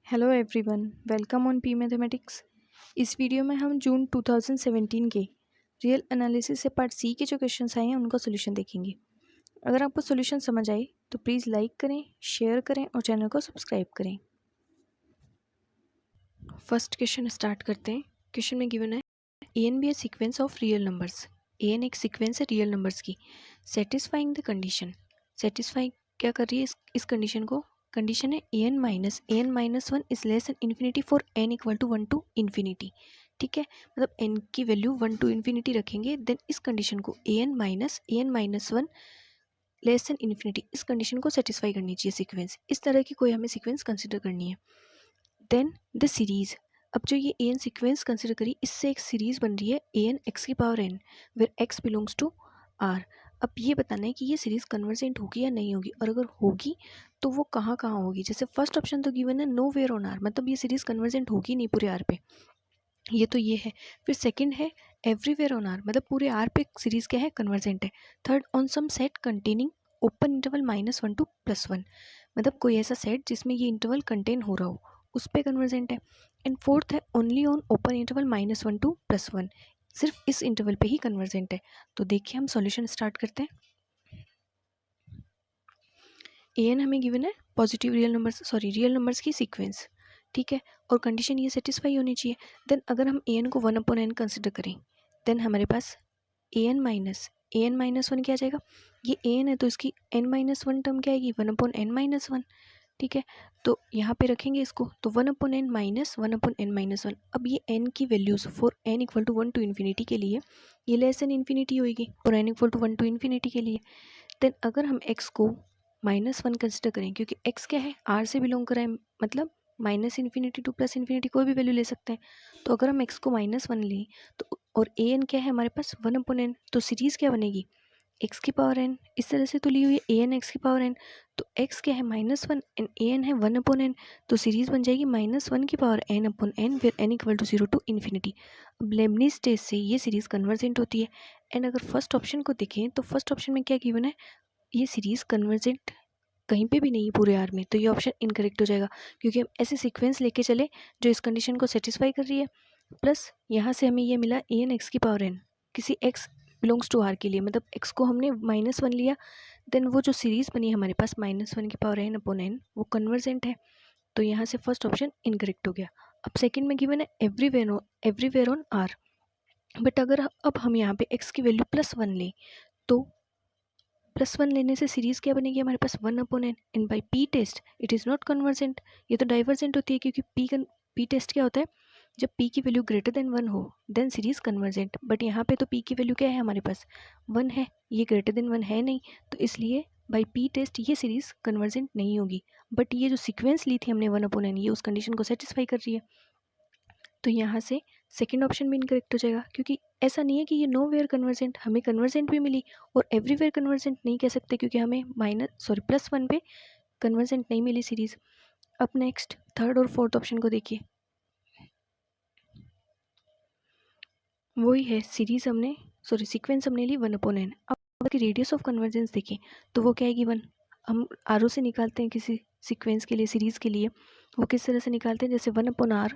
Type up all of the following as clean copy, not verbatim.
Hello everyone, welcome on P mathematics. इस video में हम जून 2017 के रियल एनालिसिस से पार्ट सी के जो क्वेश्चंस आए हैं उनका सोल्यूशन देखेंगे। अगर आपको सोल्यूशन समझ आए तो प्लीज़ लाइक करें, शेयर करें और चैनल को सब्सक्राइब करें। फर्स्ट क्वेश्चन स्टार्ट करते हैं। क्वेश्चन में गिवन है a n be a sequence of real numbers. A n एक सीक्वेंस है रियल नंबर्स की। सेटिस्फाइंग द कंडीशन, सेटिस्फाई क्या कर रही है इस कंडीशन को। कंडीशन है a n minus one is less than infinity for n equal to 1 to infinity. ठीक है, मतलब एन की वैल्यू 1 टू इन्फिनिटी रखेंगे, देन इस कंडीशन को a n minus one less than infinity, इस कंडीशन को सेटिस्फाई करनी चाहिए सीक्वेंस। इस तरह की कोई हमें सीक्वेंस कंसिडर करनी है। देन द सीरीज, अब जो ये ए एन सीक्वेंस कंसिडर करी, इससे एक सीरीज बन रही है ए एन एक्स की power n where x belongs to R. अब ये बताना है कि ये सीरीज कन्वर्जेंट होगी या नहीं होगी, और अगर होगी तो वो कहाँ कहाँ होगी। जैसे फर्स्ट ऑप्शन तो गिवन है नो वेयर ऑन आर, मतलब ये सीरीज कन्वर्जेंट होगी नहीं पूरे आर पे, ये तो ये है। फिर सेकंड है एवरीवेयर ऑन आर, मतलब पूरे आर पे सीरीज क्या है, कन्वर्जेंट है। Third on some set containing open interval -1 to +1, मतलब कोई ऐसा सेट जिसमें ये इंटरवल कंटेन हो रहा हो उस पे कन्वर्जेंट है। एंड फोर्थ है only on open interval -1 to +1, सिर्फ इस इंटरवल पे ही कन्वर्जेंट है। तो देखिए हम सॉल्यूशन स्टार्ट करते हैं। ए एन हमें गिवन है पॉजिटिव रियल नंबर्स की सीक्वेंस, ठीक है, और कंडीशन ये सेटिस्फाई होनी चाहिए। देन अगर हम ए एन को 1/n कंसिडर करें, देन हमारे पास ए एन माइनस वन क्या आ जाएगा। ये ए एन है तो इसकी n-1 टर्म क्या आएगी, 1/n-1। ठीक है, तो यहाँ पे रखेंगे इसको, तो 1/n माइनस 1/n-1। अब ये n की values for n equal to 1 to infinity के लिए ये लेस देन इन्फिनिटी होगी, और n equal to 1 to infinity के लिए। देन अगर हम x को -1 कंसिडर करें, क्योंकि x क्या है, r से बिलोंग कर रहा है, मतलब -इन्फिनिटी टू +इन्फिनिटी कोई भी वैल्यू ले सकते हैं। तो अगर हम x को -1 लें तो, और ए एन क्या है हमारे पास 1/n, तो सीरीज क्या बनेगी x की पावर n। इस तरह से तो ली हुई है ए एन एक्स की पावर n, तो x क्या है -1 एंड ए एन है 1/n, तो सीरीज बन जाएगी -1 की पावर n/n फिर n equal to 0 to infinity. अब लेबनीज टेस्ट से ये सीरीज कन्वर्जेंट होती है। एंड अगर फर्स्ट ऑप्शन को देखें तो फर्स्ट ऑप्शन में क्या गिवन है, ये सीरीज कन्वर्जेंट कहीं पे भी नहीं है पूरे आर में, तो ये ऑप्शन इनकरेक्ट हो जाएगा, क्योंकि हम ऐसे सीक्वेंस लेके चले जो इस कंडीशन को सेटिस्फाई कर रही है। प्लस यहाँ से हमें ये मिला ए एन एक्स की पावर n किसी x बिलोंग्स टू आर के लिए, मतलब x को हमने -1 लिया, देन वो जो सीरीज बनी हमारे पास -1 की पावर n/n वो कन्वर्जेंट है। तो यहाँ से फर्स्ट ऑप्शन इनकरेक्ट हो गया। अब सेकंड में गिवन है एवरीवेयर ऑन आर, बट अगर अब हम यहाँ पे x की वैल्यू +1 लें, तो +1 लेने से सीरीज क्या बनेगी हमारे पास 1/n, and by p test it is not convergent, ये तो डाइवर्जेंट होती है, क्योंकि पी टेस्ट क्या होता है, जब p की वैल्यू ग्रेटर देन 1 हो देन सीरीज कन्वर्जेंट। बट यहाँ पे तो p की वैल्यू क्या है हमारे पास 1 है, ये ग्रेटर देन 1 है नहीं, तो इसलिए बाई पी टेस्ट ये सीरीज कन्वर्जेंट नहीं होगी। बट ये जो सीक्वेंस ली थी हमने 1/n, ये उस कंडीशन को सेटिस्फाई कर रही है। तो यहाँ से सेकेंड ऑप्शन भी इनकरेक्ट हो जाएगा, क्योंकि ऐसा नहीं है कि ये नो वेयर कन्वर्जेंट, हमें कन्वर्जेंट भी मिली, और एवरीवेयर कन्वर्जेंट नहीं कह सकते, क्योंकि हमें +1 पे कन्वर्जेंट नहीं मिली सीरीज। अब नेक्स्ट थर्ड और फोर्थ ऑप्शन को देखिए, वही है सीरीज सीक्वेंस हमने ली 1/n। अब अगर रेडियस ऑफ कन्वर्जेंस देखें तो वो क्या आएगी 1। हम आर से निकालते हैं किसी सीक्वेंस के लिए, सीरीज के लिए, वो किस तरह से निकालते हैं, जैसे 1/r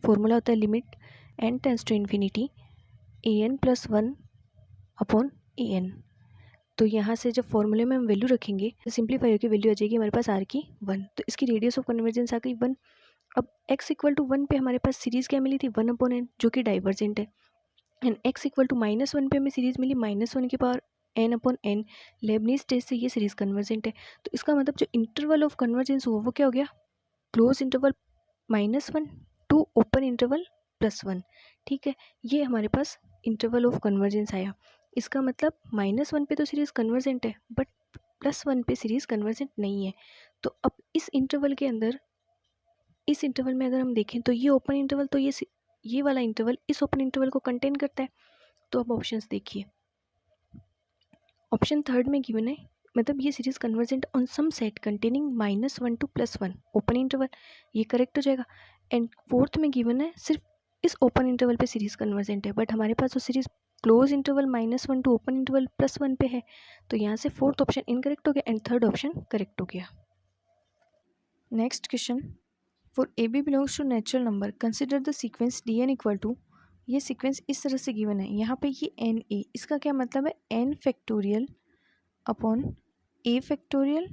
फॉर्मूला होता है limit n tends to infinity an + 1/an। तो यहाँ से जब फॉर्मूले में हम वैल्यू रखेंगे तो सिंप्लीफाई होकर वैल्यू आ जाएगी हमारे पास r की 1, तो इसकी रेडियस ऑफ कन्वर्जेंस आ गई 1। अब x इक्वल टू 1 पे हमारे पास सीरीज क्या मिली थी 1/n, जो कि डाइवर्जेंट है, एंड x इक्वल टू -1 पे हमें सीरीज मिली -1 की पावर n/n। लेबनीज टेस्ट से ये सीरीज कन्वर्जेंट है, तो इसका मतलब जो इंटरवल ऑफ कन्वर्जेंस हुआ वो क्या हो गया, close interval -1 to open interval +1। ठीक है, ये हमारे पास इंटरवल ऑफ कन्वर्जेंस आया। इसका मतलब -1 पे तो सीरीज कन्वर्जेंट है, बट +1 पे सीरीज कन्वर्जेंट नहीं है। तो अब इस इंटरवल के अंदर, इस इंटरवल में अगर हम देखें तो ये ओपन इंटरवल, तो ये वाला इंटरवल इस ओपन इंटरवल को कंटेन करता है। तो अब ऑप्शंस देखिए, ऑप्शन थर्ड में गिवन है, मतलब ये series convergent on some set containing -1 to +1 open interval, ये करेक्ट हो जाएगा। एंड फोर्थ में गिवन है सिर्फ इस ओपन इंटरवल पे सीरीज कन्वर्जेंट है, बट हमारे पास वो series close interval -1 to open interval +1 पे है, तो यहाँ से फोर्थ ऑप्शन इनकरेक्ट हो गया एंड थर्ड ऑप्शन करेक्ट हो गया। Next question, for a b belongs to natural number consider the sequence d n equal to, ये सीक्वेंस इस तरह से गिवन है, यहाँ पे ये एन ए, इसका क्या मतलब है, n factorial upon a factorial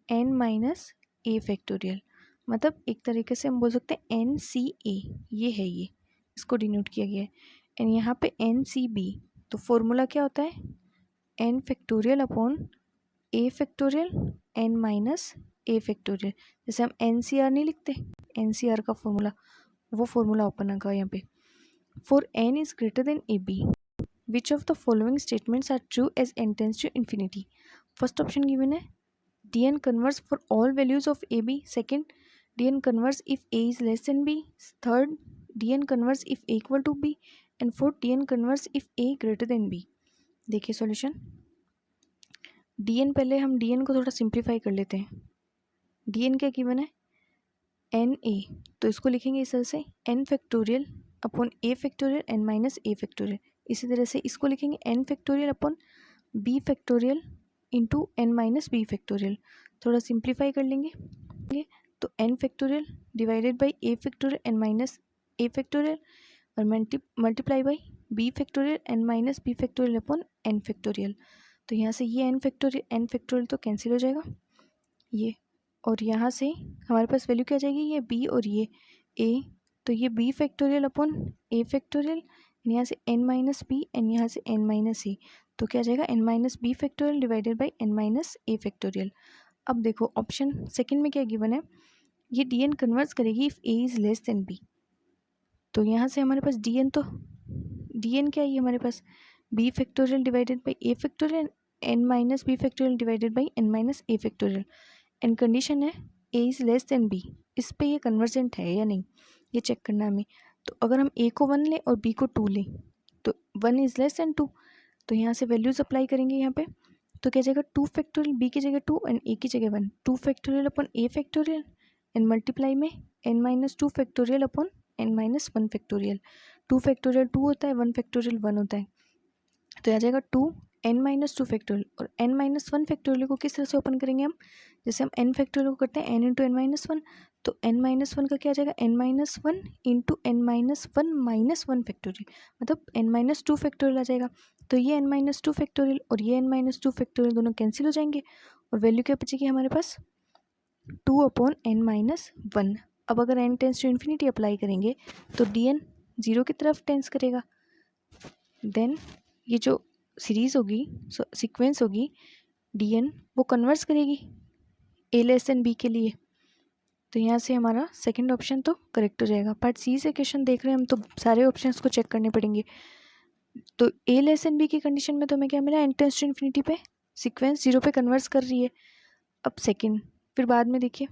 n minus a factorial, मतलब एक तरीके से हम बोल सकते हैं एन सी ए, ये है, ये इसको डिनोट किया गया है, एंड यहाँ पे एन सी बी, तो फॉर्मूला क्या होता है, n factorial upon a factorial n minus a factorial, जैसे हम एन सी आर नहीं लिखते, एन सी आर का फॉर्मूला, वो फॉर्मूला ओपन होगा यहाँ पे। For n is greater than a b which of the following statements are true as n tends to infinity. First option given है dn converse for all values of a b, second dn converse if a is less than b, third dn converse if a equal to b, and fourth dn converse if a greater than b। देखिए solution, dn पहले हम dn को थोड़ा simplify कर लेते हैं। dn क्या given है, एन ए, तो इसको लिखेंगे इस तरह से n factorial upon a factorial n minus a factorial, इसी तरह से इसको लिखेंगे n factorial upon b factorial into n minus b factorial, थोड़ा सिंप्लीफाई कर लेंगे तो n factorial divided by a factorial n minus a factorial और multiply by b factorial n minus b factorial upon n factorial. तो यहाँ से ये N factorial तो कैंसिल हो जाएगा ये, और यहाँ से हमारे पास वैल्यू क्या आ जाएगी, ये बी और ये ए, तो ये B factorial upon a factorial, यहाँ से एन माइनस बी एंड यहाँ से एन माइनस ए, तो क्या आ जाएगा n minus b factorial divided by n minus a factorial. अब देखो ऑप्शन सेकंड में क्या गिवन है, ये डी एन कन्वर्स करेगी if a is less than b, तो यहाँ से हमारे पास डी एन, तो डी एन क्या है हमारे पास b factorial divided by a factorial n minus b factorial divided by n minus a factorial, and condition है a is less than B, इस पे ये कन्वर्जेंट है या नहीं ये चेक करना हमें। तो अगर हम ए को 1 लें और बी को 2 लें तो 1 इज़ लेस देन 2, तो यहाँ से वैल्यूज अप्लाई करेंगे यहाँ पे, तो क्या जाएगा 2 फैक्टोरियल बी की जगह 2 एंड ए की जगह 1, 2 factorial upon a factorial and multiply में n minus 2 factorial upon n minus 1 factorial, 2 factorial 2 होता है, 1 फैक्टोरियल 1 होता है, तो आ जाएगा 2 एन माइनस 2 फैक्टोरियल, और एन माइनस 1 फैक्टोरियल को किस तरह से ओपन करेंगे हम, जैसे हम एन फैक्टोरियल को करते हैं एन इंटू एन माइनस 1, तो एन माइनस 1 का क्या आ जाएगा n minus 1 into n minus 1 minus 1 factorial, मतलब एन माइनस 2 फैक्टोरियल आ जाएगा, तो ये एन माइनस 2 फैक्टोरियल और ये एन माइनस 2 फैक्टोरियल दोनों कैंसिल हो जाएंगे और वैल्यू क्या बचेगी हमारे पास 2 अपॉन एन माइनस 1। अब अगर n tends to infinity apply करेंगे तो डी एन 0 की तरफ टेंस करेगा, देन ये जो सीरीज़ होगी सीक्वेंस होगी डी एन वो कन्वर्स करेगी ए लेस देन बी के लिए, तो यहाँ से हमारा सेकंड ऑप्शन तो करेक्ट हो जाएगा। पार्ट सी से क्वेश्चन देख रहे हैं हम तो सारे ऑप्शंस को चेक करने पड़ेंगे, तो ए लेस देन बी की कंडीशन में तो हमें क्या मिला एन टेंस टू इन्फिनिटी पे सीक्वेंस 0 पे कन्वर्स कर रही है। अब सेकंड फिर बाद में देखिए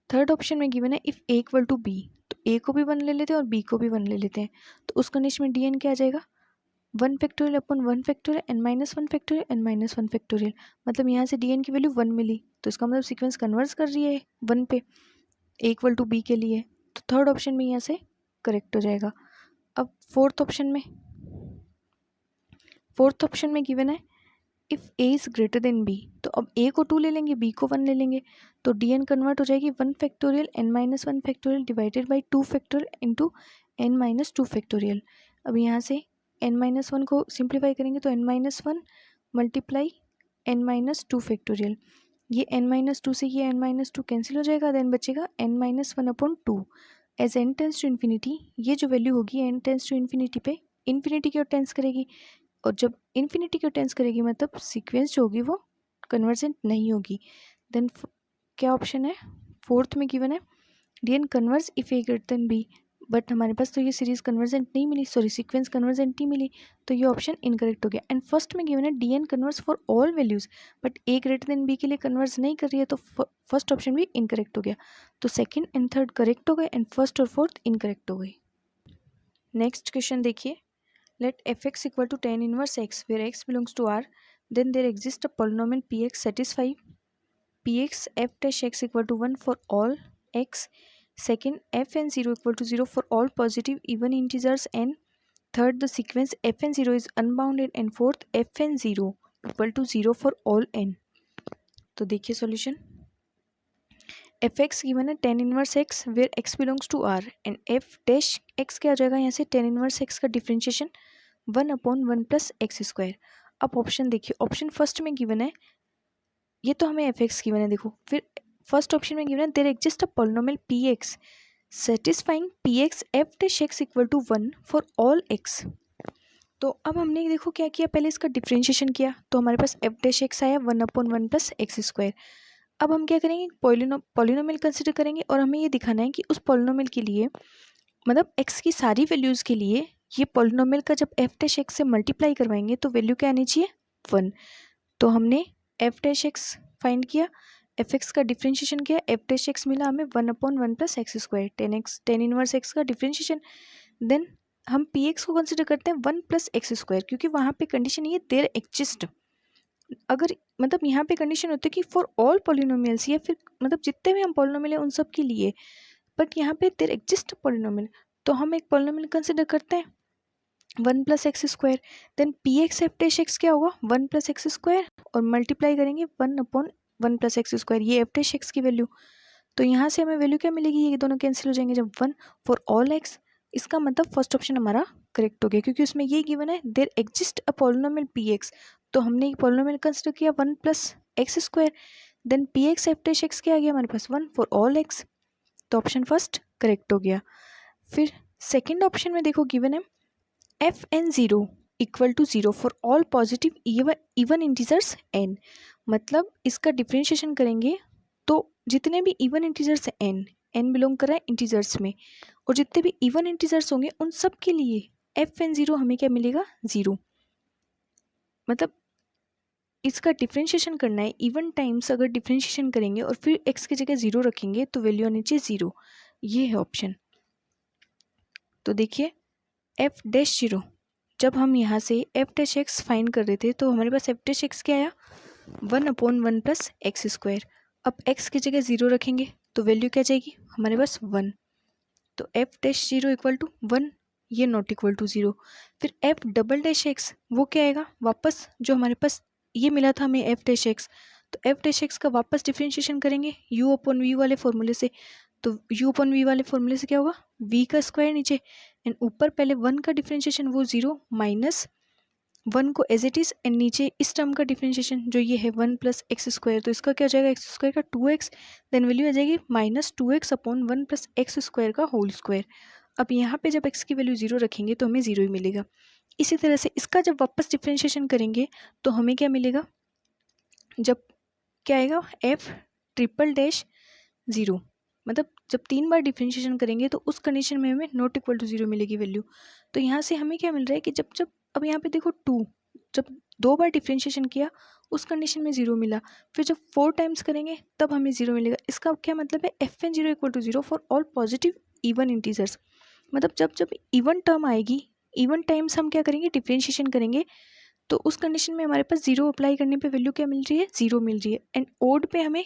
थर्ड ऑप्शन में गिवन है if a equal to b, तो ए को भी 1 ले लेते हैं और बी को भी 1 ले लेते हैं, तो उस कंडीशन में डी एन क्या आ जाएगा 1 factorial upon 1 factorial n minus 1 factorial n minus 1 factorial, मतलब यहाँ से डी एन की वैल्यू 1 मिली, तो इसका मतलब सीक्वेंस कन्वर्स कर रही है 1 पे ए इक्वल टू बी के लिए, तो थर्ड ऑप्शन में यहाँ से करेक्ट हो जाएगा। अब फोर्थ ऑप्शन में गिवन है if a is greater than b, तो अब ए को 2 ले लेंगे बी को 1 ले लेंगे, तो डी एन कन्वर्ट हो जाएगी 1 factorial n minus 1 factorial divided by 2 factorial into n minus 2 factorial. अब यहाँ से एन माइनस 1 को सिंप्लीफाई करेंगे तो n minus 1 multiply n minus 2 factorial, ये एन माइनस 2 से ये एन माइनस 2 कैंसिल हो जाएगा, देन बचेगा n minus 1 upon 2 as n tends to infinity, ये जो वैल्यू होगी एन टेंस टू इन्फिनिटी पे इन्फिनिटी की ओर टेंस करेगी, और जब इन्फिनिटी की ओर टेंस करेगी मतलब सीक्वेंस जो होगी वो कन्वर्जेंट नहीं होगी। देन क्या ऑप्शन है फोर्थ में गिवन है d n converges if a greater than b, but हमारे पास तो ये सीरीज कन्वर्जेंट नहीं मिली, सॉरी सीक्वेंस कन्वर्जेंट नहीं मिली, तो ये ऑप्शन इनकरेक्ट हो गया। एंड फर्स्ट में गिवन है d n converges for all values, but a greater than b के लिए कन्वर्स नहीं कर रही है, तो फर्स्ट ऑप्शन भी इनकरेक्ट हो गया, तो सेकंड एंड थर्ड करेक्ट हो गए एंड फर्स्ट और फोर्थ इनकरेक्ट हो गए। नेक्स्ट क्वेश्चन देखिए, let fx equal to tan inverse x where x belongs to R, then there exists a polynomial px satisfy px f dash x equal to 1 for all x, second fn 0 equal to 0 for all positive even integers n, third the sequence fn 0 is unbounded, and fourth fn 0 equal to 0 for all n। तो देखिए solution, f x given है tan inverse x where x belongs to R and f dash x क्या हो जाएगा यहाँ से tan inverse x का differentiation 1/1 plus x square. अब ऑप्शन देखिए, ऑप्शन फर्स्ट में गिवन है, ये तो हमें एफ एक्स गिवन है, देखो फिर फर्स्ट ऑप्शन में गिवन है there exist a polynomial p x satisfying p x f dash x equal to 1 for all x. तो अब हमने देखो क्या किया, पहले इसका डिफ्रेंशिएशन किया तो हमारे पास एफ डैश एक्स आया 1/1 प्लस एक्स स्क्वायर। अब हम क्या करेंगे, पॉलिनोमियल कंसिडर करेंगे और हमें ये दिखाना है कि उस पॉलिनोमियल के लिए मतलब एक्स की सारी वैल्यूज़ के लिए ये पॉलिनोमियल का जब एफ डैश एक्स से मल्टीप्लाई करवाएंगे तो वैल्यू क्या आनी चाहिए 1। तो हमने एफ डैश एक्स फाइंड किया, एफ एक्स का डिफ्रेंशिएशन किया, एफ डैश एक्स मिला हमें 1/1 plus x square, ten inverse x का डिफ्रेंशिएशन। देन हम पी एक्स को कंसिडर करते हैं 1 प्लस एक्स स्क्वायर, क्योंकि वहाँ पे कंडीशन ये देयर एक्जिस्ट, अगर मतलब यहाँ पे कंडीशन होती है कि फॉर ऑल पॉलिनोमियल्स या फिर मतलब जितने भी हम पॉलिनोमियल हैं उन सब के लिए, बट यहाँ पे देयर एक्जिस्ट पॉलिनोमियल, तो हम एक पॉलिनोमियल कंसिडर करते हैं 1 plus x square. Then p x f dash x क्या होगा 1 प्लस एक्स स्क्वायर और मल्टीप्लाई करेंगे 1/1 प्लस एक्स स्क्वायर, ये एफ डैश एक्स की वैल्यू। तो यहाँ से हमें वैल्यू क्या मिलेगी, ये दोनों कैंसिल हो जाएंगे जब 1 फॉर ऑल एक्स। इसका मतलब फर्स्ट ऑप्शन हमारा करेक्ट हो गया, क्योंकि उसमें ये गिवन है there exist a polynomial p x, तो हमने पॉलिनोमियल कंसिडर किया 1 plus x square. Then p x f dash x क्या आ गया हमारे पास 1 फॉर ऑल एक्स, तो ऑप्शन फर्स्ट करेक्ट हो गया। फिर सेकेंड ऑप्शन में देखो गिवन है f n zero equal to 0 for all positive even integers n, मतलब इसका डिफ्रेंशिएशन करेंगे तो जितने भी even integers n N belong कर रहा है इंटीजर्स में, और जितने भी इवन इंटीजर्स होंगे उन सब के लिए एफ एन ज़ीरो हमें क्या मिलेगा 0। मतलब इसका डिफ्रेंशिएशन करना है इवन टाइम्स, अगर डिफ्रेंशिएशन करेंगे और फिर एक्स की जगह 0 रखेंगे तो वैल्यू आनी चाहिए 0, ये है ऑप्शन। तो देखिए एफ डैश 0, जब हम यहाँ से एफ डैश एक्स फाइंड कर रहे थे तो हमारे पास एफ डैश एक्स क्या आया 1/1 प्लस एक्स स्क्वायर। अब एक्स की जगह 0 रखेंगे तो वैल्यू क्या जाएगी हमारे पास 1, तो एफ डैश 0 इक्वल टू 1, ये नॉट इक्वल टू 0। फिर एफ डबल डैश एक्स वो क्या आएगा वापस, जो हमारे पास ये मिला था हमें एफ डैश एक्स, तो एफ डैश एक्स का वापस डिफ्रेंशिएशन करेंगे यू अपॉन वी वाले फॉर्मूले से, तो यू अपॉन वी वाले फॉर्मूले से क्या होगा वी का स्क्वायर नीचे एंड ऊपर पहले 1 का डिफ्रेंशिएशन वो 0 माइनस 1 को एज इट इज़ एंड नीचे इस टर्म का डिफ्रेंशिएशन जो ये है 1 प्लस एक्स स्क्वायर, तो इसका क्या हो जाएगा एक्स स्क्वायर का 2x, देन वैल्यू आ जाएगी -2x upon 1 plus x square का होल स्क्वायर। अब यहाँ पे जब x की वैल्यू 0 रखेंगे तो हमें 0 ही मिलेगा। इसी तरह से इसका जब वापस डिफ्रेंशिएशन करेंगे तो हमें क्या मिलेगा, जब क्या आएगा एफ ट्रिपल डैश 0, मतलब जब 3 बार डिफ्रेंशिएशन करेंगे तो उस कंडीशन में हमें नॉट इक्वल टू 0 मिलेगी वैल्यू। तो यहाँ से हमें क्या मिल रहा है कि जब जब अब यहाँ पे देखो 2, जब 2 बार डिफ्रेंशिएशन किया उस कंडीशन में 0 मिला, फिर जब 4 टाइम्स करेंगे तब हमें 0 मिलेगा। इसका क्या मतलब है f n 0 equal to 0 for all positive even integers, मतलब जब जब इवन टर्म आएगी इवन टाइम्स हम क्या करेंगे डिफ्रेंशिएशन करेंगे, तो उस कंडीशन में हमारे पास 0 अप्लाई करने पे वैल्यू क्या मिल रही है 0 मिल रही है, एंड ओड पे हमें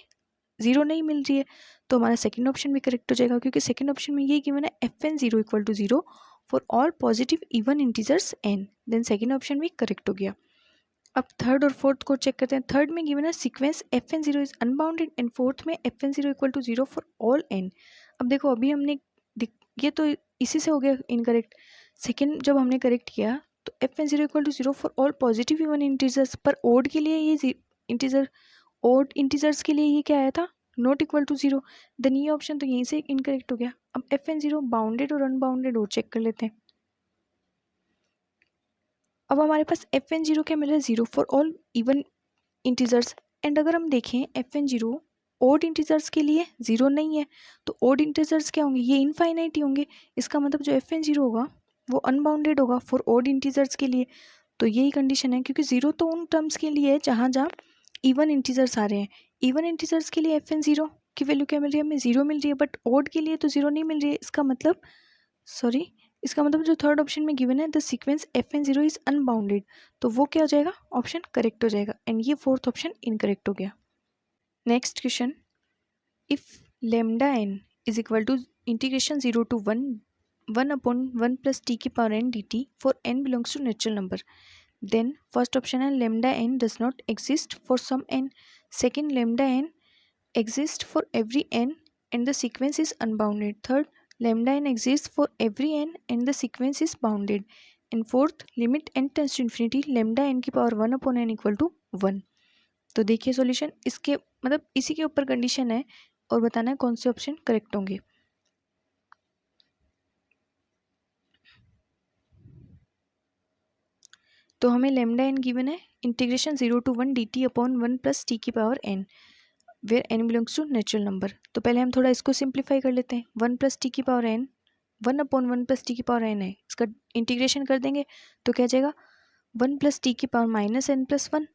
0 नहीं मिल रही है, तो हमारा सेकंड ऑप्शन भी करेक्ट हो जाएगा, क्योंकि सेकंड ऑप्शन में ये गिवन है f n 0 equal to 0 for all positive even integers n, then second option भी करेक्ट हो गया। अब थर्ड और फोर्थ को चेक करते हैं। थर्ड में गिवन है sequence f n 0 is unbounded and fourth में f n 0 equal to 0 for all n. अब देखो अभी हमने ये तो इसी से हो गया इनकरेक्ट, सेकेंड जब हमने करेक्ट किया तो f n 0 equal to 0 for all positive even integers, पर ओड के लिए ये इंटीजर ओड इंटीजर्स के लिए ये क्या आया था नॉट इक्वल टू 0, देन ये ऑप्शन तो यहीं से इनकरेक्ट हो गया। अब एफ एन 0 बाउंडेड और अनबाउंडेड और चेक कर लेते हैं। अब हमारे पास एफ एन 0 क्या मिल रहा है 0 for all even integers, and अगर हम देखें एफ एन 0 ओड इंटीजर्स के लिए 0 नहीं है, तो ओड इंटीजर्स क्या होंगे ये इनफाइनाइट ही होंगे, इसका मतलब जो एफ एन 0 होगा वो अनबाउंडेड होगा फॉर ओड इंटीजर्स के लिए। तो यही कंडीशन है, क्योंकि 0 तो उन टर्म्स के लिए है जहाँ जहाँ इवन इंटीजर्स आ रहे हैं, इवन इंटीजर्स के लिए एफ एन 0 की वैल्यू क्या मिल रही है हमें 0 मिल रही है, बट ओड के लिए तो 0 नहीं मिल रही है। इसका मतलब जो थर्ड ऑप्शन में गिवन है the sequence f n 0 is unbounded, तो वो क्या हो जाएगा ऑप्शन करेक्ट हो जाएगा, एंड ये फोर्थ ऑप्शन इनकरेक्ट हो गया। Next question, if lambda n is equal to integration 0 to 1 plus t की power n d t for n belongs to natural number, then first option है lambda n does not exist for some n, second lambda n exist for every n, and the sequence is unbounded. Third, lambda n exists for every n and the sequence is bounded. And fourth, limit n tends to infinity lambda n की power 1 upon n equal to 1. तो देखिए solution, इसके मतलब इसी के ऊपर condition है और बताना है कौन से ऑप्शन करेक्ट होंगे. तो हमें लेमडा एन गिवन है integration 0 to 1 dt upon 1 plus t की power n where n belongs to natural number. तो पहले हम थोड़ा इसको सिंप्लीफाई कर लेते हैं. 1 प्लस टी की power n 1 upon 1 plus t की पावर n है, इसका इंटीग्रेशन कर देंगे तो क्या जाएगा 1 प्लस टी की power minus n plus 1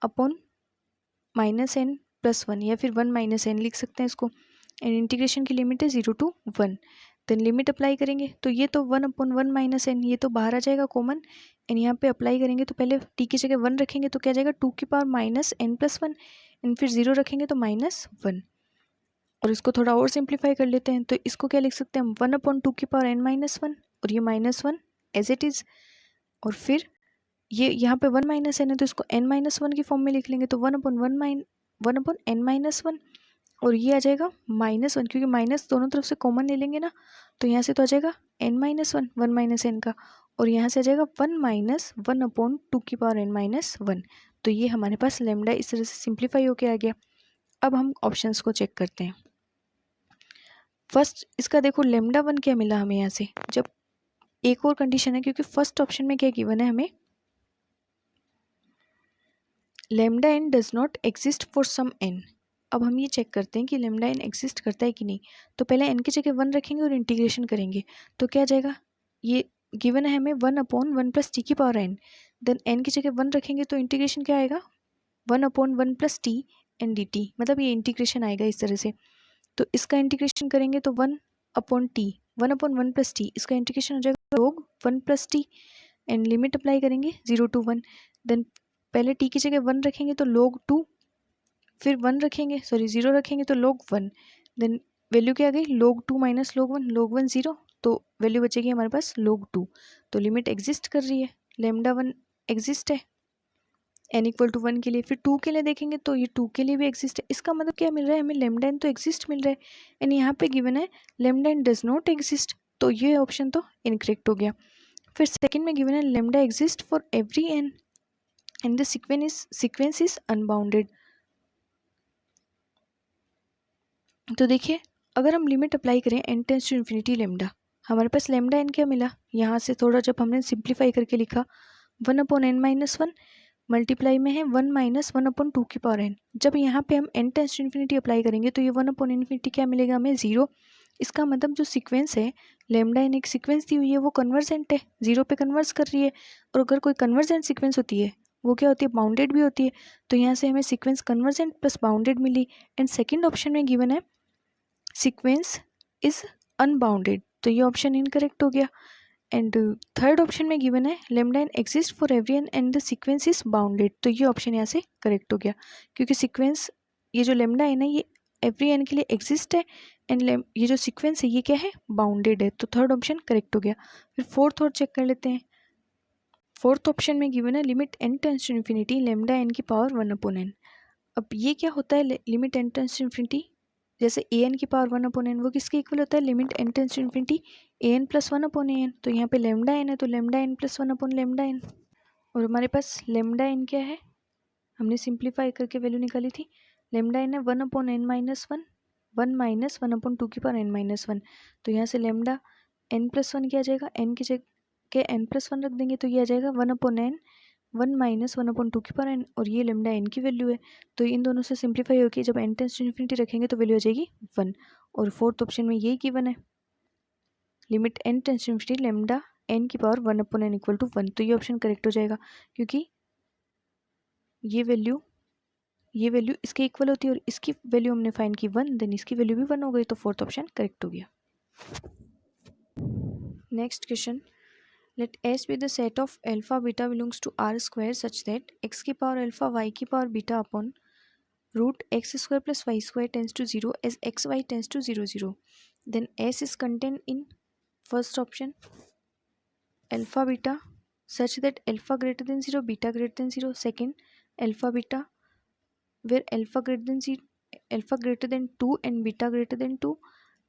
upon minus n plus 1, या फिर 1 माइनस एन लिख सकते हैं इसको. एंड इंटीग्रेशन की लिमिट है 0 to 1. देन लिमिट अप्लाई करेंगे तो ये तो 1 अपॉन 1 माइनस एन, ये तो बाहर आ जाएगा कॉमन. एंड यहाँ पे अप्लाई करेंगे तो पहले टी की जगह 1 रखेंगे तो क्या जाएगा 2 की power minus n plus 1, and फिर 0 रखेंगे तो माइनस 1. और इसको थोड़ा और सिंप्लीफाई कर लेते हैं तो इसको क्या लिख सकते हैं हम 1 अपॉन 2 की पावर n माइनस 1 और ये माइनस 1 एज इट इज़. और फिर ये यहाँ पे 1 माइनस एन है तो इसको n माइनस 1 की फॉर्म में लिख लेंगे तो 1 अपॉन n माइनस 1, और ये आ जाएगा माइनस 1 क्योंकि माइनस दोनों तरफ से कॉमन ले लेंगे ना, तो यहाँ से तो आ जाएगा n माइनस 1 1 माइनस एन का, और यहाँ से आ जाएगा 1 माइनस 1 अपॉन 2 की पावर n माइनस 1. तो ये हमारे पास लेमडा इस तरह से सिंप्लीफाई होके आ गया. अब हम ऑप्शंस को चेक करते हैं. फर्स्ट इसका देखो लेमडा 1 क्या मिला हमें यहाँ से. जब एक और कंडीशन है क्योंकि फर्स्ट ऑप्शन में क्या गिवन है हमें lambda n does not exist for some n. अब हम ये चेक करते हैं कि लेमडा एन एग्जिस्ट करता है कि नहीं. तो पहले एन की जगह 1 रखेंगे और इंटीग्रेशन करेंगे तो क्या जाएगा, ये गिवन है हमें 1 अपॉन 1 प्लस टी की पावर एन. देन एन की जगह 1 रखेंगे तो इंटीग्रेशन क्या आएगा 1 upon 1 plus t n d t, मतलब ये इंटीग्रेशन आएगा इस तरह से. तो इसका इंटीग्रेशन करेंगे तो 1 upon T 1 upon 1 plus T, इसका इंटीग्रेशन हो जाएगा log 1 plus T. And limit apply करेंगे 0 to 1. देन पहले टी की जगह 1 रखेंगे तो log 2, फिर 1 रखेंगे 0 रखेंगे तो log 1. देन वैल्यू क्या आ गई log 2 माइनस log 1, log 1 0, तो वैल्यू बचेगी हमारे पास log 2. तो लिमिट एग्जिस्ट कर रही है, लेमडा 1 एग्जिस्ट है n इक्वल टू 1 के लिए. फिर 2 के लिए देखेंगे तो ये 2 के लिए भी एग्जिस्ट है. इसका मतलब क्या मिल रहा है हमें लेमडा n तो एग्जिस्ट मिल रहा है, एंड यहाँ पे गिवन है lambda n does not exist, तो ये ऑप्शन तो इनकरेक्ट हो गया. फिर सेकंड में गिवन है lambda exist for every n and the sequence is unbounded. तो देखिए अगर हम लिमिट अप्लाई करें n tends to infinity lambda, हमारे पास लेमडा n क्या मिला, यहाँ से थोड़ा जब हमने सिंप्लीफाई करके लिखा 1 अपॉन n माइनस 1 मल्टीप्लाई में है 1 माइनस 1 अपॉन 2 की पावर n. जब यहाँ पे हम n tends to infinity apply करेंगे तो ये 1 अपॉन इन्फिनिटी क्या मिलेगा हमें 0. इसका मतलब जो सीक्वेंस है लेमडा n एक सीक्वेंस दी हुई है वो कन्वर्जेंट है, 0 पे कन्वर्स कर रही है. और अगर कोई कन्वर्जेंट सीक्वेंस होती है वो क्या होती है बाउंडेड भी होती है. तो यहाँ से हमें सीक्वेंस कन्वर्जेंट प्लस बाउंडेड मिली. एंड सेकेंड ऑप्शन में गिवन है सीक्वेंस इज अनबाउंडेड, तो ये ऑप्शन इनकरेक्ट हो गया. एंड थर्ड ऑप्शन में गिवन है lambda n exist for every n and the sequence is bounded, तो ये ऑप्शन यहाँ से करेक्ट हो गया क्योंकि सीक्वेंस ये जो लेमडा एन है ये एवरी एन के लिए एग्जिस्ट है, एंड ये जो सीक्वेंस है ये क्या है बाउंडेड है, तो थर्ड ऑप्शन करेक्ट हो गया. फिर फोर्थ और चेक कर लेते हैं. फोर्थ ऑप्शन में गिवन है limit n tends to infinity lambda n की पावर 1 अपॉन एन. अब ये क्या होता है limit n tends to infinity, जैसे ए एन की पावर 1 अपॉन एन वो किसके इक्वल होता है limit n tends to infinity a n plus 1 upon a n. तो यहाँ पे लेमडा एन है तो lambda n plus 1 upon lambda N, और हमारे पास लेमडा एन क्या है हमने सिंप्लीफाई करके वैल्यू निकाली थी. लेमडा एन है 1 upon n minus 1 1 minus 1 upon 2 की पावर एन माइनस 1. तो यहाँ से लेमडा एन प्लस 1 क्या आ जाएगा एन की जगह एन प्लस 1 रख देंगे तो ये आ जाएगा 1 अपॉन एन 1 माइनस 1 अपॉन 2 की पावर एन, और ये लेमडा एन की वैल्यू है. तो इन दोनों से सिंप्लीफाई होकर जब एन टेंस टू इन्फिनिटी रखेंगे तो वैल्यू आ जाएगी 1. और फोर्थ ऑप्शन में यही गिवन है limit n tends to infinity lambda n की power 1 upon n equal to 1, तो ये ऑप्शन करेक्ट हो जाएगा क्योंकि ये वैल्यू इसके इक्वल होती है और इसकी वैल्यू हमने फाइंड की 1, देन इसकी वैल्यू भी 1 हो गई, तो फोर्थ ऑप्शन करेक्ट हो गया. Next question, let S be the set of alpha beta belongs to R square such that x की पावर अल्फा y की power beta upon root x square plus y square tends to 0 as x y tends to 0 0. Then S is contained in first option alpha beta such that alpha greater than 0 beta greater than 0. Second alpha beta where alpha greater than 2 and beta greater than 2.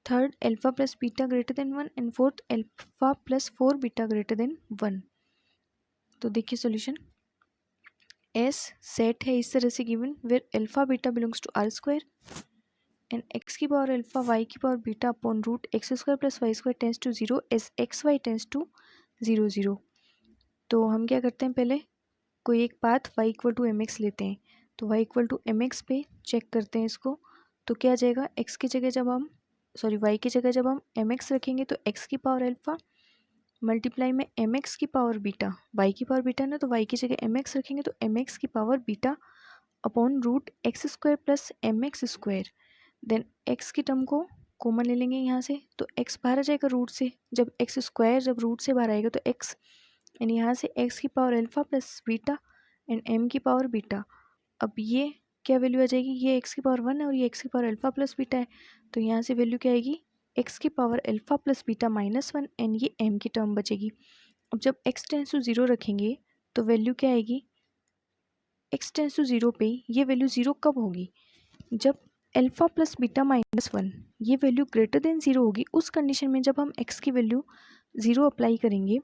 Third alpha plus beta greater than 1 and fourth alpha plus 4 beta greater than 1। तो देखिए solution, S set है इस तरह से given where alpha beta belongs to R square and x की power alpha y की power beta upon root x square plus y square tends to 0 as x y tends to 0 0। तो हम क्या करते हैं, पहले कोई एक path y equal to m x लेते हैं। तो y equal to m x पे चेक करते हैं इसको। तो क्या आ जाएगा, x की जगह जब हम y की जगह जब हम एम एक्स रखेंगे तो x की पावर अल्फा मल्टीप्लाई में एम एक्स की पावर बीटा, y की पावर बीटा ना, तो y की जगह एम एक्स रखेंगे तो एम एक्स की power beta upon root x square plus m x square. Then x की टर्म को कॉमन ले लेंगे यहाँ से, तो x बाहर आ जाएगा रूट से। जब एक्स स्क्वायर जब रूट से बाहर आएगा तो x एंड यहाँ से x की power alpha plus beta and m की पावर बीटा। अब ये क्या वैल्यू आ जाएगी, ये x की पावर 1 है और ये x की पावर अल्फा प्लस बीटा है। तो यहाँ से वैल्यू क्या आएगी, x की power alpha plus beta -1 and ये m की टर्म बचेगी। अब जब x टेंस टू 0 रखेंगे तो वैल्यू क्या आएगी, x टेंस टू 0 पे ये वैल्यू 0 कब होगी, जब अल्फा प्लस बीटा -1 ये वैल्यू ग्रेटर देन 0 होगी। उस कंडीशन में जब हम x की वैल्यू 0 अप्लाई करेंगे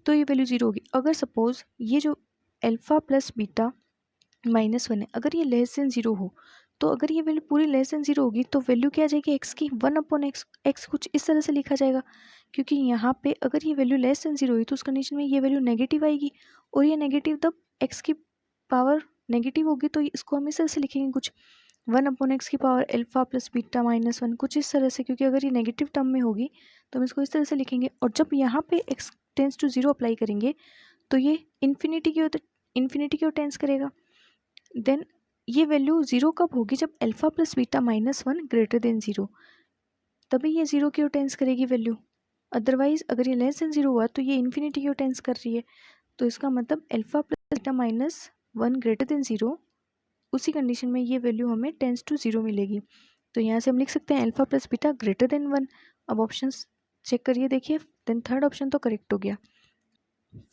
तो ये वैल्यू 0 होगी। अगर सपोज ये जो अल्फा प्लस बीटा -1 है, अगर ये लेस देन 0 हो, तो अगर ये वैल्यू पूरी लेस देन 0 होगी तो वैल्यू क्या आ जाएगी x की 1/x, x कुछ इस तरह से लिखा जाएगा। क्योंकि यहाँ पे अगर ये वैल्यू लेस देन 0 हुई तो उस कंडीशन में ये वैल्यू नेगेटिव आएगी और ये नेगेटिव तब x की पावर नेगेटिव होगी। तो इसको हम इस तरह से लिखेंगे कुछ 1/x की पावर अल्फा प्लस बीटा -1 कुछ इस तरह से, क्योंकि अगर ये नेगेटिव टर्म में होगी तो हम इसको इस तरह से लिखेंगे। और जब यहाँ पे x टेंस टू 0 अप्लाई करेंगे तो ये इन्फिनिटी की ओर टेंस करेगा। देन ये वैल्यू 0 कब होगी, जब alpha plus beta -1 greater than 0, तभी ये 0 की ओर टेंस करेगी वैल्यू। अदरवाइज अगर ये लेस देन 0 हुआ तो ये इन्फिनिटी की ओर टेंस कर रही है। तो इसका मतलब alpha plus beta -1 greater than 0, उसी कंडीशन में ये वैल्यू हमें टेंस टू 0 मिलेगी। तो यहाँ से हम लिख सकते हैं alpha plus beta greater than 1। अब ऑप्शन चेक करिए, देखिए। देन थर्ड ऑप्शन तो करेक्ट हो गया।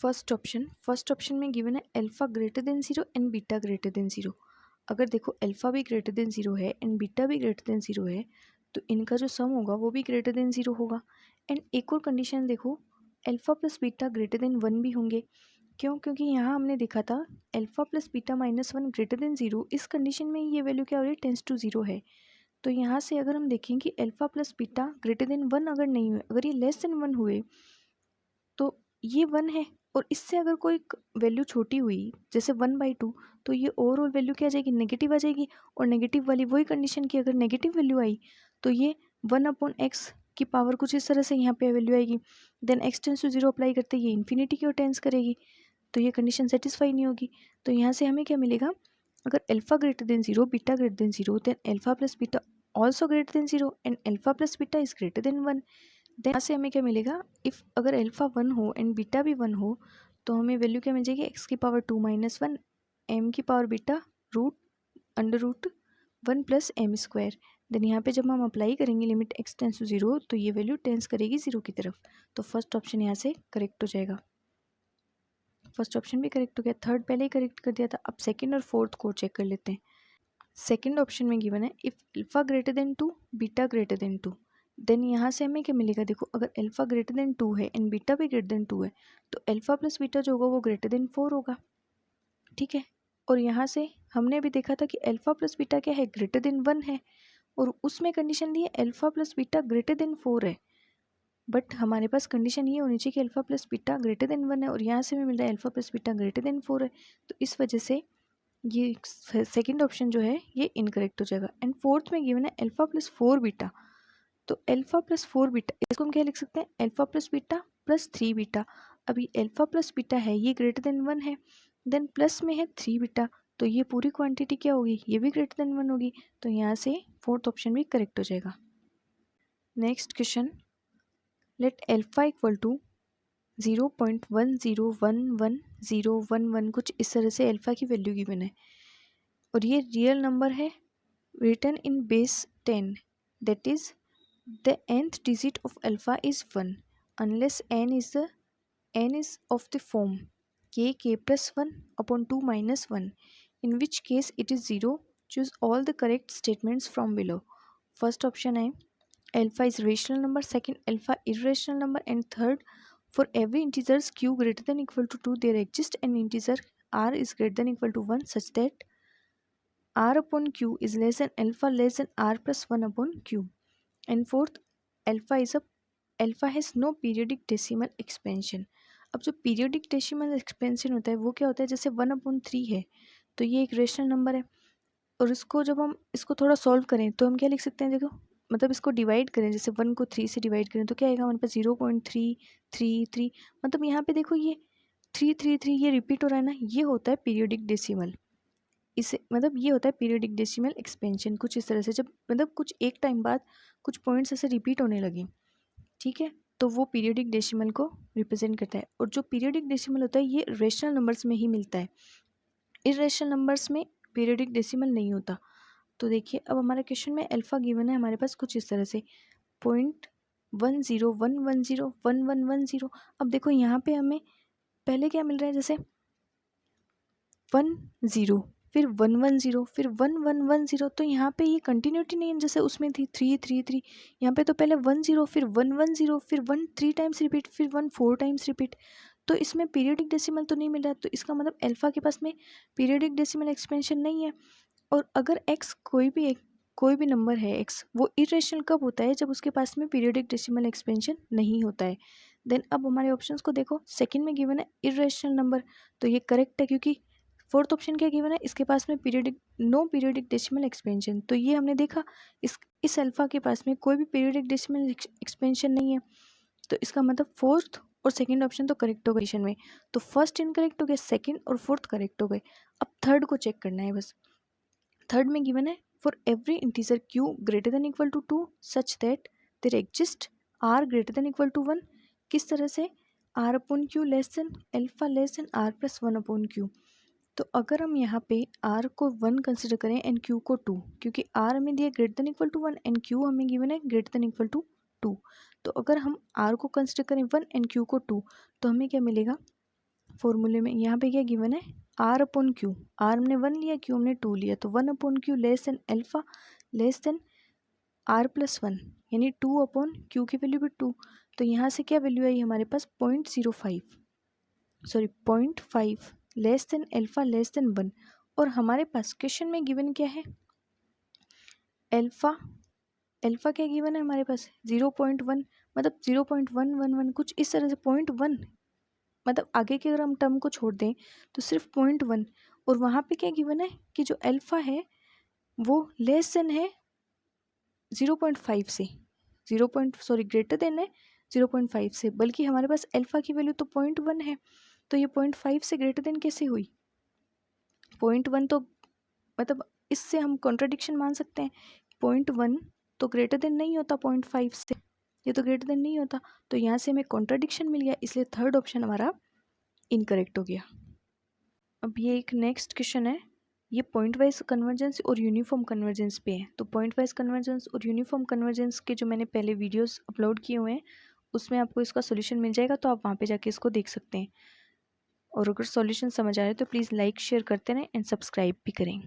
फर्स्ट ऑप्शन में गिवन है alpha greater than 0 and beta greater than 0। अगर देखो अल्फा भी ग्रेटर देन 0 है एंड बीटा भी ग्रेटर देन 0 है तो इनका जो सम होगा वो भी ग्रेटर देन 0 होगा। एंड एक और कंडीशन देखो, alpha plus beta greater than 1 भी होंगे। क्यों, क्योंकि यहाँ हमने देखा था alpha plus beta -1 greater than 0, इस कंडीशन में ये वैल्यू क्या हो रही है, टेंस टू 0 है। तो यहाँ से अगर हम देखें कि alpha plus beta greater than 1 अगर नहीं हुए, अगर ये लेस देन 1 हुए तो ये 1 है, और इससे अगर कोई वैल्यू छोटी हुई जैसे 1/2 तो ये ओवरऑल वैल्यू क्या आ जाएगी, नेगेटिव आ जाएगी। और नेगेटिव वाली वही कंडीशन की अगर नेगेटिव वैल्यू आई तो ये 1/x की पावर कुछ इस तरह से यहाँ पे वैल्यू आएगी। Then x tends to 0 apply करते ये इन्फिनिटी की ओर टेंस करेगी, तो ये कंडीशन सेटिस्फाई नहीं होगी। तो यहाँ से हमें क्या मिलेगा, अगर alpha greater than 0 beta greater than 0 then alpha plus beta also greater than 0 and alpha plus beta is greater than 1। Then यहाँ से हमें क्या मिलेगा, इफ़ अगर अल्फा 1 हो एंड बीटा भी 1 हो तो हमें वैल्यू क्या मिल जाएगी, x की पावर 2 - 1 m की power beta √1 plus m square. Then यहाँ पे जब हम अप्लाई करेंगे लिमिट x टेंस टू 0 तो ये वैल्यू टेंस करेगी 0 की तरफ। तो फर्स्ट ऑप्शन यहाँ से करेक्ट हो जाएगा। फर्स्ट ऑप्शन भी करेक्ट हो गया, थर्ड पहले ही करेक्ट कर दिया था। अब सेकंड और फोर्थ को चेक कर लेते हैं। सेकंड ऑप्शन में गिवन है if alpha greater than 2 beta greater than 2। Then यहाँ से हमें क्या मिलेगा, देखो अगर अल्फा ग्रेटर देन 2 है एंड बीटा भी ग्रेटर देन 2 है तो अल्फा प्लस बीटा जो होगा वो ग्रेटर देन 4 होगा, ठीक है। और यहाँ से हमने भी देखा था कि अल्फा प्लस बीटा क्या है, ग्रेटर देन 1 है, और उसमें कंडीशन दी है alpha plus beta greater then 4 है। बट हमारे पास कंडीशन ये होनी चाहिए कि alpha plus beta greater than 1 है, और यहाँ से हमें मिल रहा है alpha plus beta greater then 4 है। तो इस वजह से ये सेकंड ऑप्शन जो है ये इनकरेक्ट हो जाएगा। एंड फोर्थ में गिवन है अल्फा प्लस 4 बीटा। तो अल्फा प्लस 4 बीटा इसको हम क्या लिख सकते हैं, alpha plus beta plus 3 beta. अभी अल्फा प्लस बीटा है ये ग्रेटर देन 1 है, देन प्लस में है 3 बीटा, तो ये पूरी क्वांटिटी क्या होगी, ये भी ग्रेटर देन 1 होगी। तो यहाँ से फोर्थ ऑप्शन भी करेक्ट हो जाएगा। Next question, let alpha equal to 0.101111 कुछ इस तरह से अल्फा की वैल्यू गिवन है, और ये रियल नंबर है written in base 10, that is the nth digit of alpha is 1 unless n is of the form k plus 1 upon 2 minus 1, in which case it is 0. Choose all the correct statements from below. First option है alpha is rational number, second alpha irrational number, and third for every integers q greater than equal to 2 there exists an integer r is greater than equal to 1 such that r upon q is less than alpha less than r plus 1 upon q. And fourth, alpha has no periodic decimal expansion. अब जो periodic decimal expansion होता है वो क्या होता है, जैसे 1/3 है तो ये एक रेशनल नंबर है, और इसको जब हम इसको थोड़ा सॉल्व करें तो हम क्या लिख सकते हैं, देखो मतलब इसको डिवाइड करें, जैसे 1 को 3 से डिवाइड करें तो क्या आएगा हमारे पास 0.333, मतलब यहाँ पे देखो ये 333 ये रिपीट हो रहा है ना, ये होता है पीरियोडिक डेसिमल। इसे मतलब ये होता है पीरियोडिक डेसिमल एक्सपेंशन, कुछ इस तरह से जब मतलब कुछ एक टाइम बाद कुछ पॉइंट्स ऐसे रिपीट होने लगे, ठीक है, तो वो पीरियोडिक डेसिमल को रिप्रेजेंट करता है। और जो पीरियोडिक डेसिमल होता है ये रेशनल नंबर्स में ही मिलता है, इरेशनल नंबर्स में पीरियोडिक डेसिमल नहीं होता। तो देखिए अब हमारे क्वेश्चन में अल्फा गिवन है हमारे पास कुछ इस तरह से 0.1011011110। अब देखो यहाँ पे हमें पहले क्या मिल रहा है, जैसे 10 फिर 110 फिर 1110, तो यहाँ पे ये कंटिन्यूटी नहीं है जैसे उसमें थी 333, यहाँ पे तो पहले 10 फिर 110 फिर 1 3 टाइम्स रिपीट फिर 1 4 टाइम्स रिपीट, तो इसमें पीरियोडिक डेसिमल तो नहीं मिल रहा है, तो इसका मतलब अल्फा के पास में पीरियोडिक डेसिमल एक्सपेंशन नहीं है। और अगर x कोई भी नंबर है x, वो इरेशनल कब होता है, जब उसके पास में पीरियोडिक डेसिमल एक्सपेंशन नहीं होता है। देन अब हमारे ऑप्शंस को देखो, सेकंड में गिवन है इरेशनल नंबर, तो ये करेक्ट है क्योंकि फोर्थ ऑप्शन क्या गिवन है, इसके पास में नो पीरियोडिक डेसिमल एक्सपेंशन, तो ये हमने देखा इस अल्फा के पास में कोई भी पीरियोडिक डेसिमल एक्सपेंशन नहीं है, तो इसका मतलब फोर्थ और सेकंड ऑप्शन तो करेक्ट हो गए क्वेश्चन में। तो फर्स्ट इनकरेक्ट हो गए, सेकंड और फोर्थ करेक्ट हो गए। अब थर्ड को चेक करना है बस। थर्ड में गिवन है for every integer q greater than equal to 2 such that there exist r greater than equal to 1। किस तरह से, r upon q less than alpha less than r plus 1 upon q। तो अगर हम यहाँ पे r को 1 कंसिडर करें एंड q को 2, क्योंकि r हमें दिया greater than equal to 1 and q हमें गिवन है ग्रेटर देन इक्वल टू 2, तो अगर हम r को कंसिडर करें 1 एंड q को 2 तो हमें क्या मिलेगा फॉर्मूले में, यहाँ पे क्या गिवन है r अपॉन क्यू, r हमने 1 लिया q हमने 2 लिया, तो 1 upon Q less than alpha less than r plus 1, यानी 2 अपॉन क्यू की वैल्यू भी 2, तो यहाँ से क्या वैल्यू आई हमारे पास 0.5 less than alpha less then 1। और हमारे पास क्वेश्चन में गिवन क्या है, अल्फा क्या गिवन है हमारे पास 0.1, मतलब 0.111 कुछ इस तरह से 0.1, मतलब आगे के अगर हम टर्म को छोड़ दें तो सिर्फ 0.1, और वहाँ पे क्या गिवन है कि जो अल्फा है वो लेस देन है 0.5 से, ग्रेटर देन है 0.5 से, बल्कि हमारे पास अल्फा की वैल्यू तो 0.1 है, तो ये 0.5 से ग्रेटर देन कैसे हुई, 0.1 तो मतलब इससे हम कॉन्ट्राडिक्शन मान सकते हैं, 0.1 तो ग्रेटर देन नहीं होता 0.5 से, ये तो ग्रेटर देन नहीं होता, तो यहाँ से हमें कॉन्ट्राडिक्शन मिल गया, इसलिए थर्ड ऑप्शन हमारा इनकरेक्ट हो गया। अब ये एक नेक्स्ट क्वेश्चन है, ये पॉइंट वाइज कन्वर्जेंस और यूनिफॉर्म कन्वर्जेंस पे है। तो पॉइंट वाइज कन्वर्जेंस और यूनिफॉर्म कन्वर्जेंस के जो मैंने पहले वीडियोस अपलोड किए हुए हैं उसमें आपको इसका सॉल्यूशन मिल जाएगा, तो आप वहाँ पे जाके इसको देख सकते हैं। और अगर सॉल्यूशन समझ आ रहा है तो प्लीज़ लाइक शेयर करते रहें एंड सब्सक्राइब भी करें।